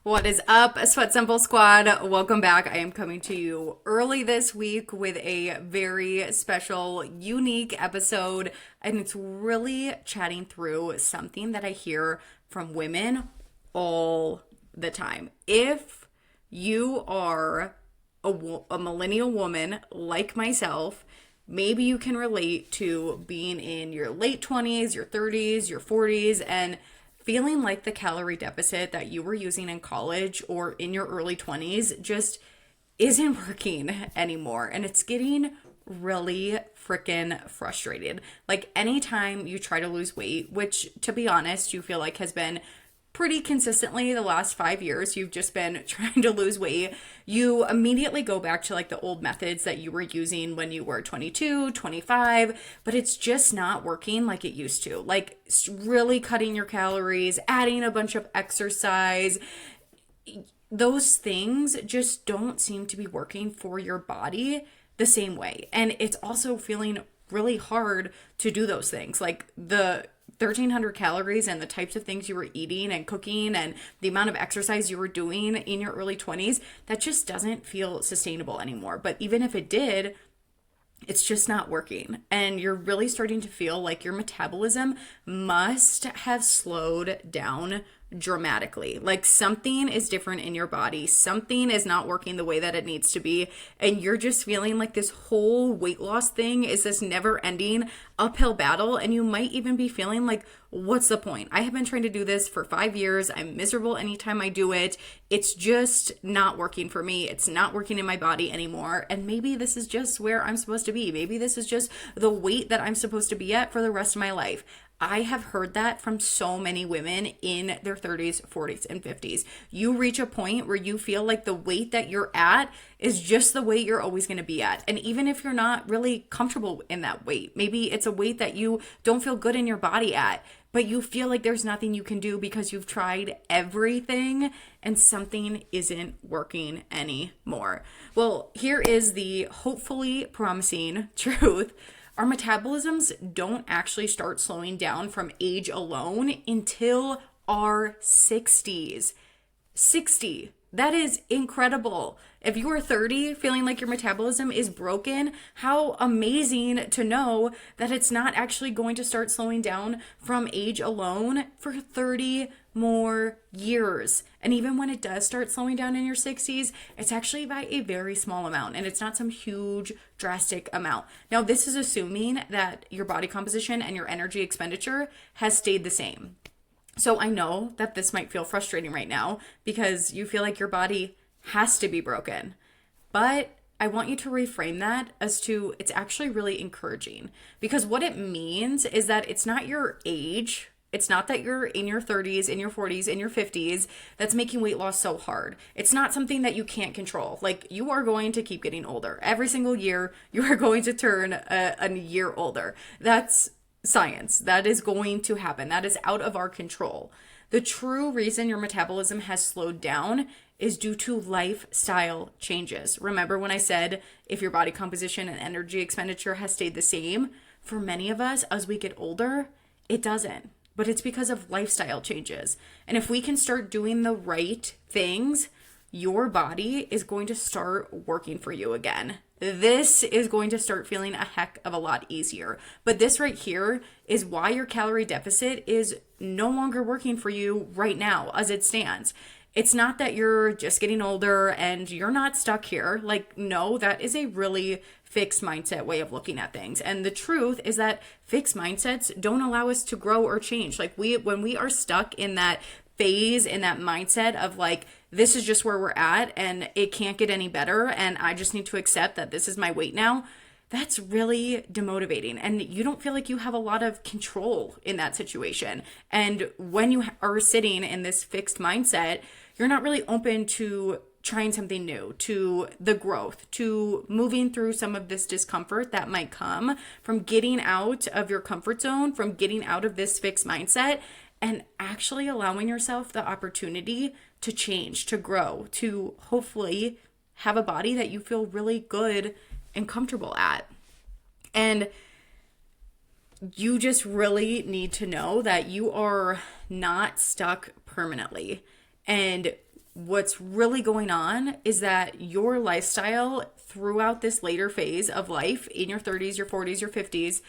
What is up, Sweat Simple Squad? Welcome back. I am coming to you early this week with a very special, unique episode, and it's really chatting through something that I hear from women all the time. If you are a millennial woman like myself, maybe you can relate to being in your late 20s, your 30s, your 40s, and feeling like the calorie deficit that you were using in college or in your early 20s just isn't working anymore. And it's getting really freaking frustrated. Like anytime you try to lose weight, which to be honest, you feel like has been pretty consistently the last 5 years, you've just been trying to lose weight, you immediately go back to like the old methods that you were using when you were 22, 25, but it's just not working like it used to. Like really cutting your calories, adding a bunch of exercise, those things just don't seem to be working for your body the same way. And it's also feeling really hard to do those things. Like the 1,300 calories and the types of things you were eating and cooking and the amount of exercise you were doing in your early 20s, that just doesn't feel sustainable anymore. But even if it did, it's just not working. And you're really starting to feel like your metabolism must have slowed down dramatically. Like something is different in your body. Something is not working the way that it needs to be. And you're just feeling like this whole weight loss thing is this never ending uphill battle. And you might even be feeling like, what's the point? I have been trying to do this for 5 years. I'm miserable anytime I do it. It's just not working for me. It's not working in my body anymore. And maybe this is just where I'm supposed to be. Maybe this is just the weight that I'm supposed to be at for the rest of my life. I have heard that from so many women in their 30s, 40s, and 50s. You reach a point where you feel like the weight that you're at is just the weight you're always going to be at. And even if you're not really comfortable in that weight, maybe it's a weight that you don't feel good in your body at, but you feel like there's nothing you can do because you've tried everything and something isn't working anymore. Well, here is the hopefully promising truth. Our metabolisms don't actually start slowing down from age alone until our 60s. 60. That is incredible. If you are 30 feeling like your metabolism is broken, how amazing to know that it's not actually going to start slowing down from age alone for 30 more years. And even when it does start slowing down in your 60s, it's actually by a very small amount and it's not some huge drastic amount. Now, this is assuming that your body composition and your energy expenditure has stayed the same. So I know that this might feel frustrating right now because you feel like your body has to be broken. But I want you to reframe that as to it's actually really encouraging, because what it means is that it's not your age. It's not that you're in your 30s, in your 40s, in your 50s that's making weight loss so hard. It's not something that you can't control. Like you are going to keep getting older. Every single year, you are going to turn a year older. That's science. That is going to happen. That is out of our control. The true reason your metabolism has slowed down is due to lifestyle changes. Remember when I said if your body composition and energy expenditure has stayed the same? For many of us, as we get older, it doesn't. But it's because of lifestyle changes. And if we can start doing the right things, your body is going to start working for you again. This is going to start feeling a heck of a lot easier. But this right here is why your calorie deficit is no longer working for you right now as it stands. It's not that you're just getting older and you're not stuck here. Like, no, that is a really fixed mindset way of looking at things. And the truth is that fixed mindsets don't allow us to grow or change. Like when we are stuck in that phase, in that mindset of like, this is just where we're at and it can't get any better and I just need to accept that this is my weight now, that's really demotivating. And you don't feel like you have a lot of control in that situation. And when you are sitting in this fixed mindset, you're not really open to trying something new, to the growth, to moving through some of this discomfort that might come from getting out of your comfort zone, from getting out of this fixed mindset and actually allowing yourself the opportunity to change, to grow, to hopefully have a body that you feel really good and comfortable at. And you just really need to know that you are not stuck permanently. And what's really going on is that your lifestyle throughout this later phase of life in your 30s, your 40s, your 50s,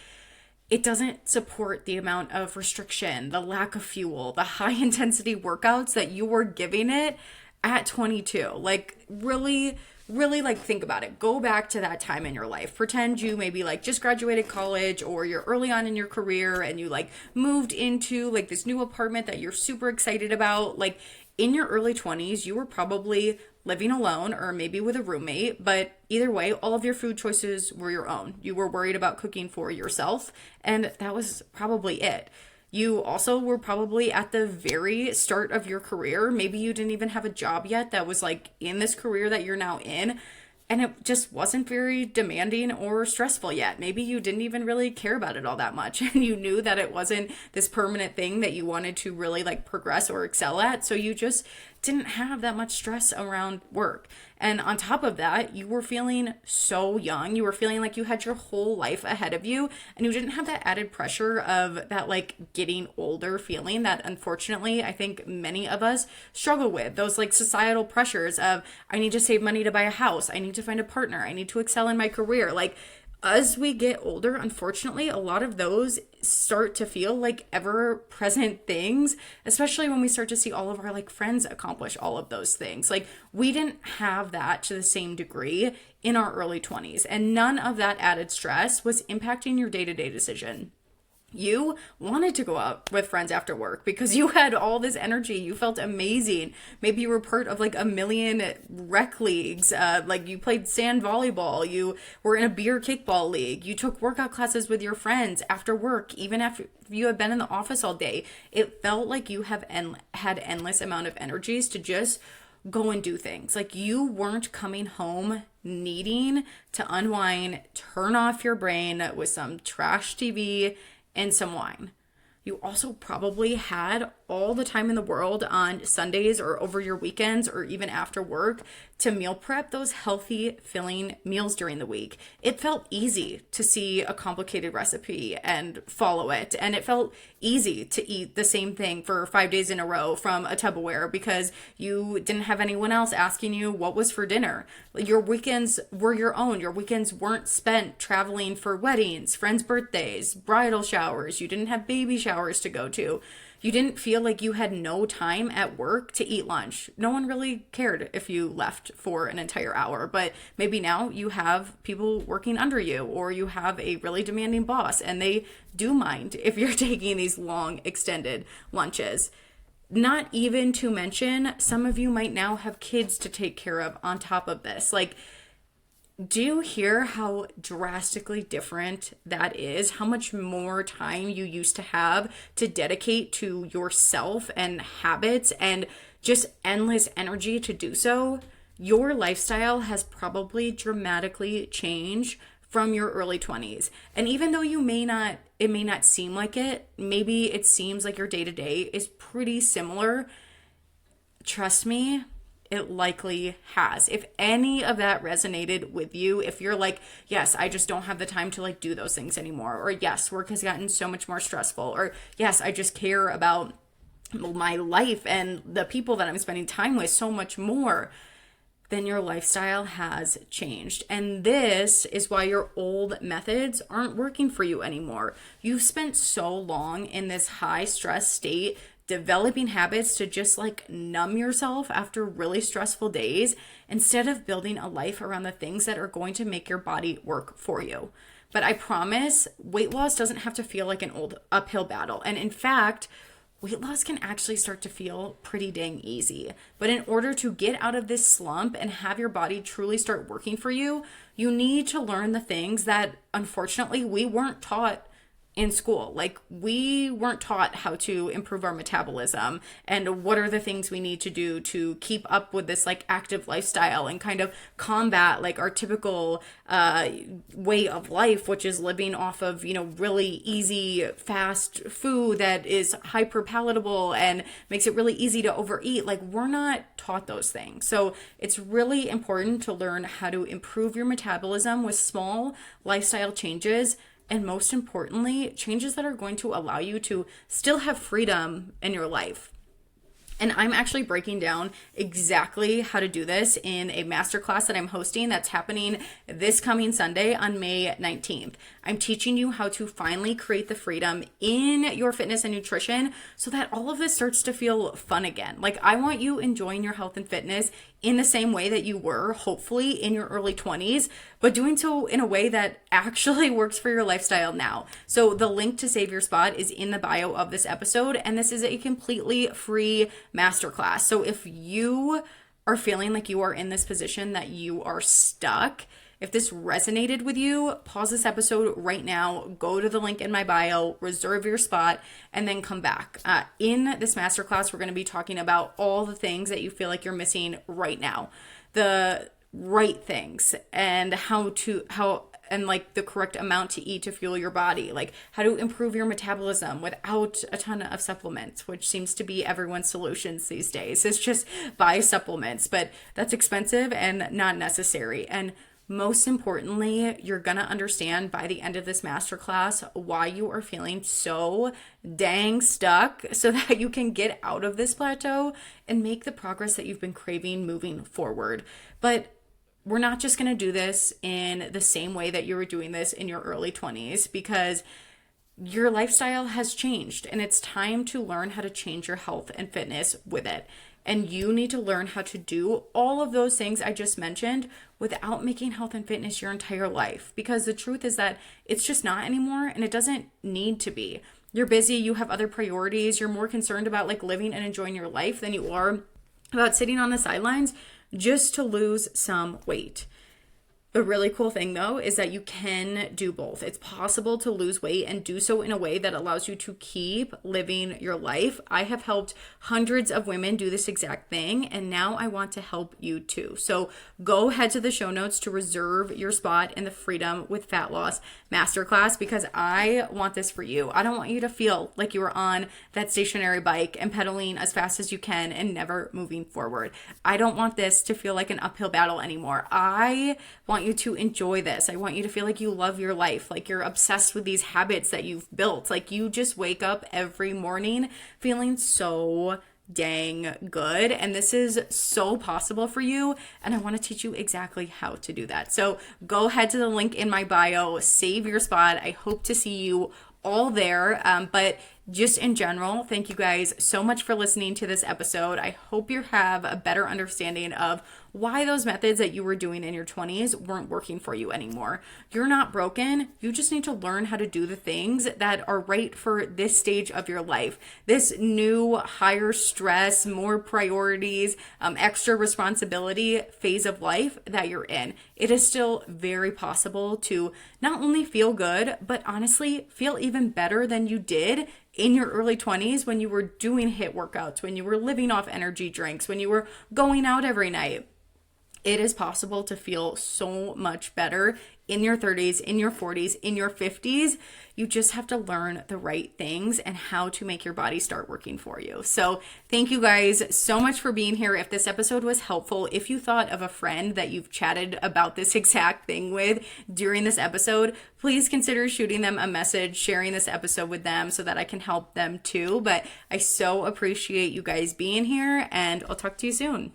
it doesn't support the amount of restriction, the lack of fuel, the high intensity workouts that you were giving it at 22. Like really, really like think about it. Go back to that time in your life. Pretend you maybe like just graduated college or you're early on in your career and you like moved into like this new apartment that you're super excited about. Like in your early 20s, you were probably living alone or maybe with a roommate, but either way, all of your food choices were your own. You were worried about cooking for yourself, and that was probably it. You also were probably at the very start of your career. Maybe you didn't even have a job yet that was like in this career that you're now in. And it just wasn't very demanding or stressful yet. Maybe you didn't even really care about it all that much. And you knew that it wasn't this permanent thing that you wanted to really like progress or excel at. So you just didn't have that much stress around work. And on top of that, you were feeling so young. You were feeling like you had your whole life ahead of you, and you didn't have that added pressure of that like getting older feeling that unfortunately I think many of us struggle with. Those like societal pressures of I need to save money to buy a house, I need to find a partner, I need to excel in my career. Like as we get older, unfortunately, a lot of those start to feel like ever present things, especially when we start to see all of our like friends accomplish all of those things. Like we didn't have that to the same degree in our early 20s, and none of that added stress was impacting your day-to-day decision. You wanted to go out with friends after work because you had all this energy. You felt amazing. Maybe you were part of like a million rec leagues. Like you played sand volleyball. You were in a beer kickball league. You took workout classes with your friends after work, even after you had been in the office all day. It felt like you have had endless amount of energies to just go and do things. Like you weren't coming home needing to unwind, turn off your brain with some trash TV and some wine. You also probably had all the time in the world on Sundays or over your weekends or even after work to meal prep those healthy, filling meals during the week. It felt easy to see a complicated recipe and follow it. And it felt easy to eat the same thing for 5 days in a row from a Tupperware because you didn't have anyone else asking you what was for dinner. Your weekends were your own. Your weekends weren't spent traveling for weddings, friends' birthdays, bridal showers. You didn't have baby showers to go to. You didn't feel like you had no time at work to eat lunch. No one really cared if you left for an entire hour, but maybe now you have people working under you or you have a really demanding boss and they do mind if you're taking these long extended lunches. Not even to mention, some of you might now have kids to take care of on top of this. Like, do you hear how drastically different that is? How much more time you used to have to dedicate to yourself and habits and just endless energy to do so? Your lifestyle has probably dramatically changed from your early 20s. And even though it may not seem like it, maybe it seems like your day-to-day is pretty similar. Trust me, it likely has. If any of that resonated with you, if you're like, yes, I just don't have the time to like do those things anymore, or yes, work has gotten so much more stressful, or yes, I just care about my life and the people that I'm spending time with so much more, then your lifestyle has changed. And this is why your old methods aren't working for you anymore. You've spent so long in this high stress state developing habits to just like numb yourself after really stressful days instead of building a life around the things that are going to make your body work for you. But I promise, weight loss doesn't have to feel like an old uphill battle. And in fact, weight loss can actually start to feel pretty dang easy. But in order to get out of this slump and have your body truly start working for you, you need to learn the things that unfortunately we weren't taught in school. Like we weren't taught how to improve our metabolism and what are the things we need to do to keep up with this like active lifestyle and kind of combat like our typical way of life, which is living off of, really easy, fast food that is hyper palatable and makes it really easy to overeat. Like we're not taught those things. So it's really important to learn how to improve your metabolism with small lifestyle changes. And most importantly, changes that are going to allow you to still have freedom in your life. And I'm actually breaking down exactly how to do this in a masterclass that I'm hosting that's happening this coming Sunday on May 19th. I'm teaching you how to finally create the freedom in your fitness and nutrition so that all of this starts to feel fun again. Like, I want you enjoying your health and fitness in the same way that you were, hopefully, in your early 20s, but doing so in a way that actually works for your lifestyle now. So the link to save your spot is in the bio of this episode, and this is a completely free masterclass. So if you are feeling like you are in this position that you are stuck, if this resonated with you, pause this episode right now, go to the link in my bio, reserve your spot, and then come back. In this masterclass, we're going to be talking about all the things that you feel like you're missing right now, the right things, and and like the correct amount to eat to fuel your body, like how to improve your metabolism without a ton of supplements, which seems to be everyone's solutions these days. It's just buy supplements, but that's expensive and not necessary. And most importantly, you're going to understand by the end of this masterclass why you are feeling so dang stuck so that you can get out of this plateau and make the progress that you've been craving moving forward. But we're not just going to do this in the same way that you were doing this in your early 20s, because your lifestyle has changed and it's time to learn how to change your health and fitness with it. And you need to learn how to do all of those things I just mentioned without making health and fitness your entire life. Because the truth is that it's just not anymore, and it doesn't need to be. You're busy, you have other priorities, you're more concerned about like living and enjoying your life than you are about sitting on the sidelines just to lose some weight. The really cool thing though is that you can do both. It's possible to lose weight and do so in a way that allows you to keep living your life. I have helped hundreds of women do this exact thing, and now I want to help you too. So go head to the show notes to reserve your spot in the Freedom with Fat Loss Masterclass, because I want this for you. I don't want you to feel like you were on that stationary bike and pedaling as fast as you can and never moving forward. I don't want this to feel like an uphill battle anymore. I want you to enjoy this. I want you to feel like you love your life, like you're obsessed with these habits that you've built. Like you just wake up every morning feeling so dang good. And this is so possible for you. And I want to teach you exactly how to do that. So go ahead to the link in my bio, save your spot. I hope to see you all there. But just in general, thank you guys so much for listening to this episode. I hope you have a better understanding of why those methods that you were doing in your 20s weren't working for you anymore. You're not broken. You just need to learn how to do the things that are right for this stage of your life, this new higher stress, more priorities, extra responsibility phase of life that you're in. It is still very possible to not only feel good, but honestly feel even better than you did in your early 20s when you were doing HIIT workouts, when you were living off energy drinks, when you were going out every night. It is possible to feel so much better in your 30s, in your 40s, in your 50s. You just have to learn the right things and how to make your body start working for you. So thank you guys so much for being here. If this episode was helpful, if you thought of a friend that you've chatted about this exact thing with during this episode, please consider shooting them a message, sharing this episode with them so that I can help them too. But I so appreciate you guys being here, and I'll talk to you soon.